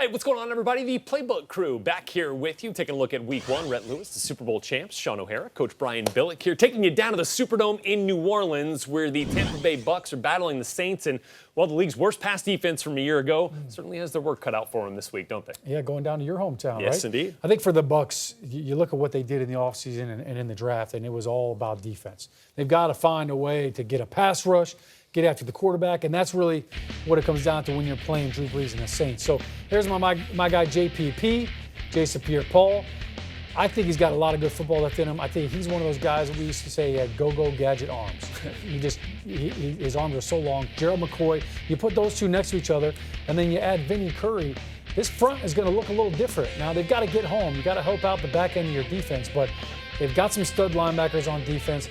Hey, what's going on, everybody? The Playbook crew back here with you, taking a look at Week 1. Rhett Lewis, the Super Bowl champs, Sean O'Hara, Coach Brian Billick here, taking you down to the Superdome in New Orleans, where the Tampa Bay Bucs are battling the Saints. And, well, the league's worst pass defense from a year ago certainly has their work cut out for them this week, don't they? Yeah, going down to your hometown, right? Yes, indeed. I think for the Bucs, you look at what they did in the offseason and in the draft, and it was all about defense. They've got to find a way to get a pass rush, get after the quarterback, and that's really what it comes down to when you're playing Drew Brees and the Saints. So here's my guy JPP, Jason Pierre-Paul. I think he's got a lot of good football left in him. I think he's one of those guys that we used to say he had go-go gadget arms. His arms are so long. Gerald McCoy, you put those two next to each other, and then you add Vinny Curry. This front is going to look a little different. Now, they've got to get home. You've got to help out the back end of your defense, but they've got some stud linebackers on defense.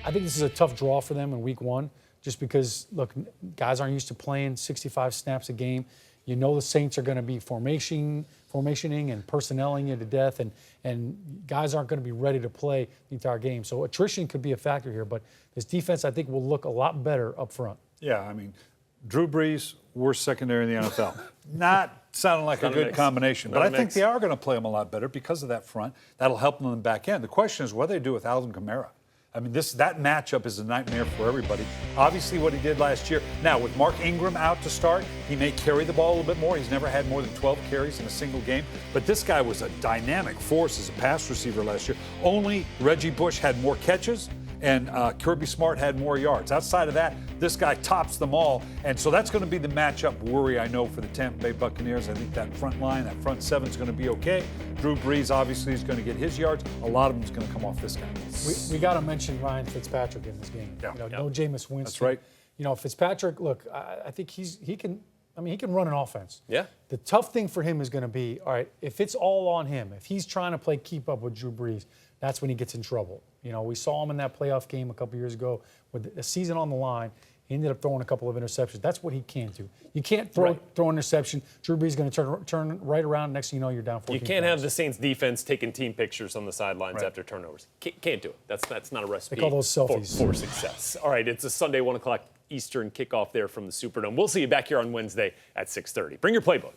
I think this is a tough draw for them in Week 1. Just because, look, guys aren't used to playing 65 snaps a game. You know the Saints are going to be formationing and personnelling you to death, and guys aren't going to be ready to play the entire game. So attrition could be a factor here, but this defense, I think, will look a lot better up front. Yeah, I mean, Drew Brees, worst secondary in the NFL. Not sounding like a good combination, but I think they are going to play them a lot better because of that front. That'll help them on the back end. The question is what they do with Alvin Kamara. I mean, that matchup is a nightmare for everybody. Obviously, what he did last year. Now, with Mark Ingram out to start, he may carry the ball a little bit more. He's never had more than 12 carries in a single game. But this guy was a dynamic force as a pass receiver last year. Only Reggie Bush had more catches, and Kirby Smart had more yards. Outside of that, this guy tops them all. And so that's going to be the matchup worry, I know, for the Tampa Bay Buccaneers. I think that front line, that front seven is going to be okay. Drew Brees obviously is going to get his yards. A lot of them is going to come off this guy. We got to mention Ryan Fitzpatrick in this game. Yeah. No Jameis Winston. That's right. Fitzpatrick, look, I think he can run an offense. Yeah. The tough thing for him is going to be, all right, if it's all on him, if he's trying to play keep up with Drew Brees, that's when he gets in trouble. We saw him in that playoff game a couple years ago with a season on the line. He ended up throwing a couple of interceptions. That's what he can't do. You can't throw an interception. Drew Brees is going to turn right around. Next thing you know, you're down 14 You can't points. have the Saints defense taking team pictures on the sidelines after turnovers. Can't do it. That's not a recipe They call those selfies. for success. All right, it's a Sunday 1 o'clock Eastern kickoff there from the Superdome. We'll see you back here on Wednesday at 6:30. Bring your playbook.